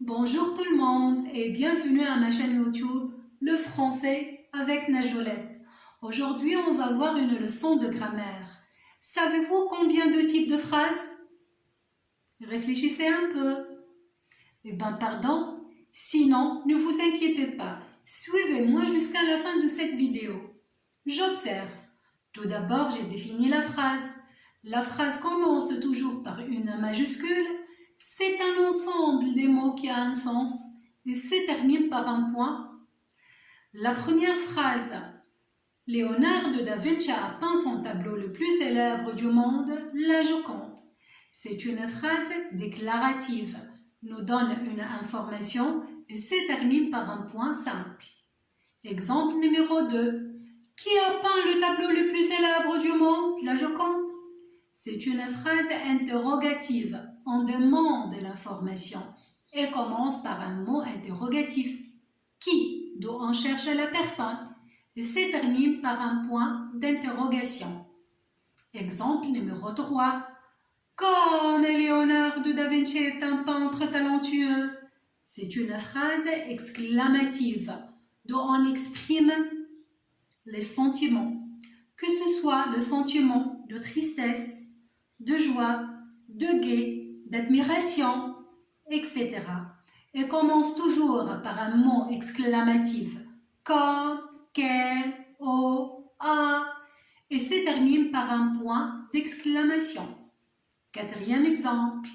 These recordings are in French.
Bonjour tout le monde et bienvenue à ma chaîne YouTube Le français avec Najolette. Aujourd'hui, on va voir une leçon de grammaire. Savez-vous combien de types de phrases? Réfléchissez un peu. Eh bien, pardon. Sinon, ne vous inquiétez pas. Suivez-moi jusqu'à la fin de cette vidéo. J'observe. Tout d'abord, j'ai défini la phrase. La phrase commence toujours par une majuscule. C'est un ensemble des mots qui a un sens et se termine par un point. La première phrase. Leonardo da Vinci a peint son tableau le plus célèbre du monde, la Joconde. C'est une phrase déclarative, nous donne une information et se termine par un point simple. Exemple numéro 2. Qui a peint le tableau le plus célèbre du monde, la Joconde? C'est une phrase interrogative. On demande l'information et commence par un mot interrogatif. Qui, d'où on cherche la personne, et se termine par un point d'interrogation. Exemple numéro 3. Comme Leonardo da Vinci est un peintre talentueux. C'est une phrase exclamative d'où on exprime les sentiments, que ce soit le sentiment de tristesse, de joie, de gaie, d'admiration, etc. Et commence toujours par un mot exclamatif comme, quel, au, a et se termine par un point d'exclamation. Quatrième exemple.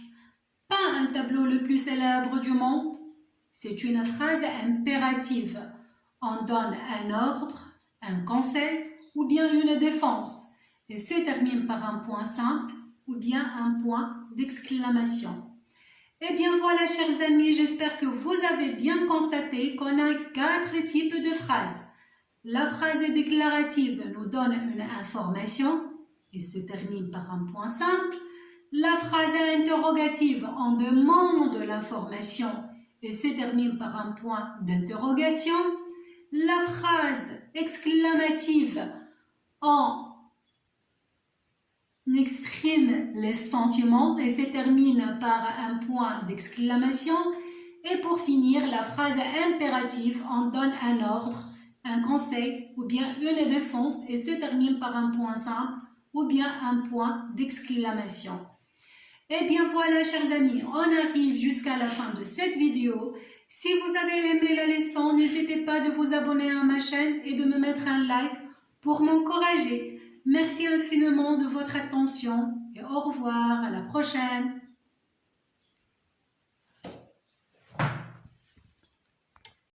Peint un tableau le plus célèbre du monde. C'est une phrase impérative. On donne un ordre, un conseil ou bien une défense et se termine par un point simple ou bien un point d'exclamation. Eh bien voilà, chers amis, j'espère que vous avez bien constaté qu'on a 4 types de phrases. La phrase déclarative nous donne une information et se termine par un point simple. La phrase interrogative, on demande l'information et se termine par un point d'interrogation. La phrase exclamative, on exprime les sentiments et se termine par un point d'exclamation. Et pour finir, la phrase impérative, on donne un ordre, un conseil ou bien une défense et se termine par un point simple ou bien un point d'exclamation. Et bien voilà, chers amis, on arrive jusqu'à la fin de cette vidéo. Si vous avez aimé la leçon, n'hésitez pas de vous abonner à ma chaîne et de me mettre un like pour m'encourager. Merci infiniment de votre attention et au revoir, à la prochaine.